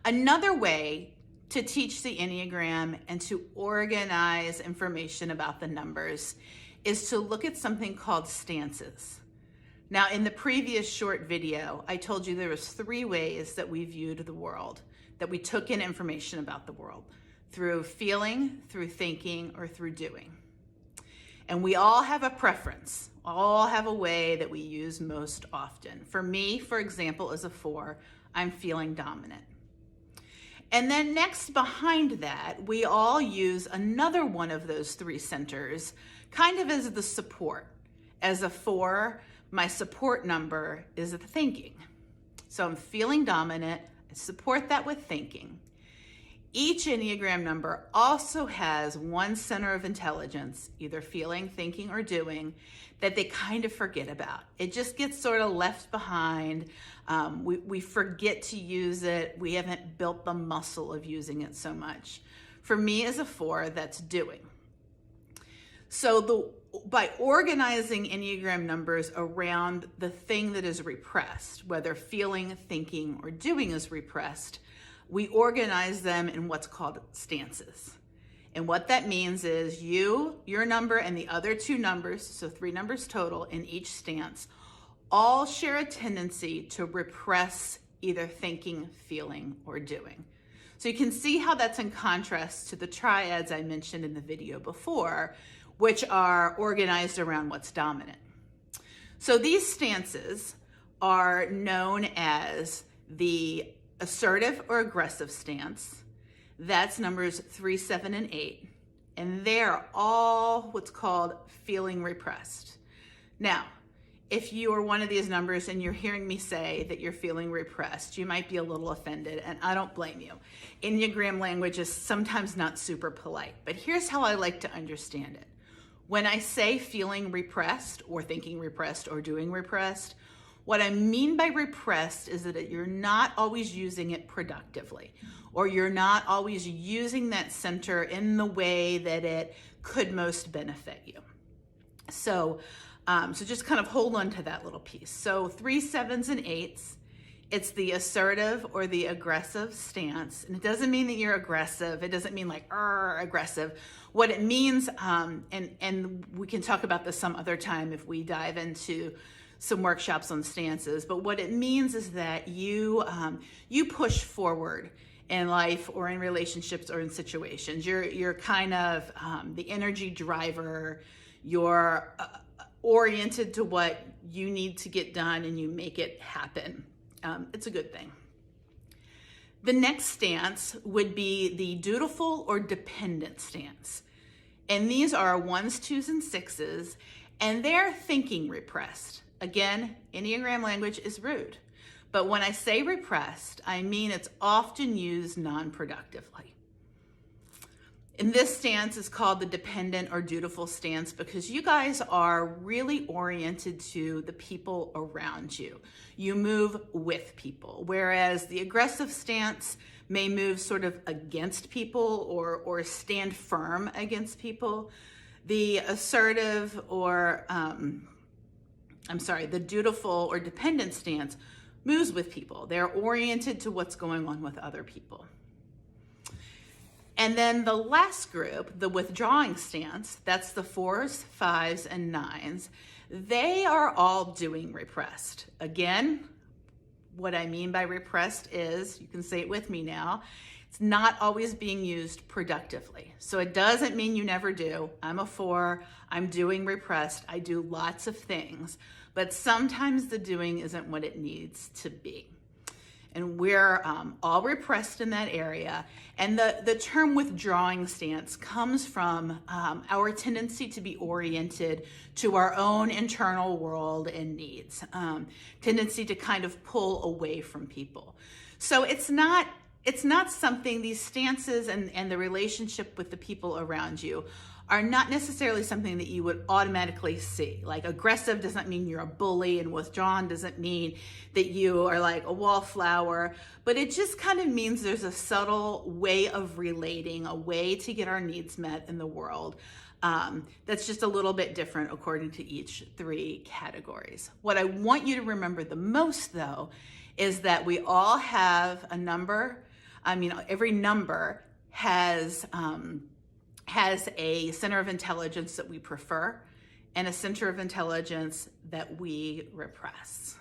Another way to teach the Enneagram and to organize information about the numbers is to look at something called stances. Now, in the previous short video, I told you there was 3 ways that we viewed the world, that we took in information about the world: through feeling, through thinking, or through doing. And we all have a preference, all have a way that we use most often. For me, for example, as a 4, I'm feeling dominant. And then next behind that, we all use another one of those 3 centers kind of as the support. As a 4, my support number is the thinking. So I'm feeling dominant, I support that with thinking. Each Enneagram number also has one center of intelligence, either feeling, thinking, or doing, that they kind of forget about. It just gets sort of left behind. We forget to use it. We haven't built the muscle of using it so much. For me as a 4, that's doing. So by organizing Enneagram numbers around the thing that is repressed, whether feeling, thinking, or doing is repressed, we organize them in what's called stances. And what that means is your number, and the other 2 numbers, so 3 numbers total in each stance, all share a tendency to repress either thinking, feeling, or doing. So you can see how that's in contrast to the triads I mentioned in the video before, which are organized around what's dominant. So these stances are known as the assertive or aggressive stance. That's numbers 3, 7, and 8. And they're all what's called feeling repressed. Now, if you are one of these numbers and you're hearing me say that you're feeling repressed, you might be a little offended, and I don't blame you. Enneagram language is sometimes not super polite, but here's how I like to understand it. When I say feeling repressed or thinking repressed or doing repressed, what I mean by repressed is that you're not always using it productively, or you're not always using that center in the way that it could most benefit you. So just kind of hold on to that little piece. So 3, 7s, and 8s, it's the assertive or the aggressive stance. And it doesn't mean that you're aggressive. It doesn't mean like aggressive. What it means, and we can talk about this some other time if we dive into some workshops on stances, but what it means is that you push forward in life or in relationships or in situations. You're kind of the energy driver. You're oriented to what you need to get done, and you make it happen. It's a good thing. The next stance would be the dutiful or dependent stance. And these are 1s, 2s, and 6s, and they're thinking repressed. Again, Enneagram language is rude. But when I say repressed, I mean it's often used non-productively. And this stance is called the dependent or dutiful stance because you guys are really oriented to the people around you. You move with people, whereas the aggressive stance may move sort of against people or stand firm against people. The assertive or, the dutiful or dependent stance moves with people. They're oriented to what's going on with other people. And then the last group, the withdrawing stance, that's the 4s, 5s, and 9s. They are all doing repressed. Again, what I mean by repressed is, you can say it with me now, it's not always being used productively. So it doesn't mean you never do. I'm a 4, I'm doing repressed, I do lots of things, but sometimes the doing isn't what it needs to be. And we're all repressed in that area. And the term withdrawing stance comes from our tendency to be oriented to our own internal world and needs, tendency to kind of pull away from people. So it's not something, these stances and the relationship with the people around you are not necessarily something that you would automatically see. Like aggressive doesn't mean you're a bully, and withdrawn doesn't mean that you are like a wallflower, but it just kind of means there's a subtle way of relating, a way to get our needs met in the world that's just a little bit different according to each 3 categories. What I want you to remember the most, though, is that we all have a number I mean, every number has a center of intelligence that we prefer and a center of intelligence that we repress.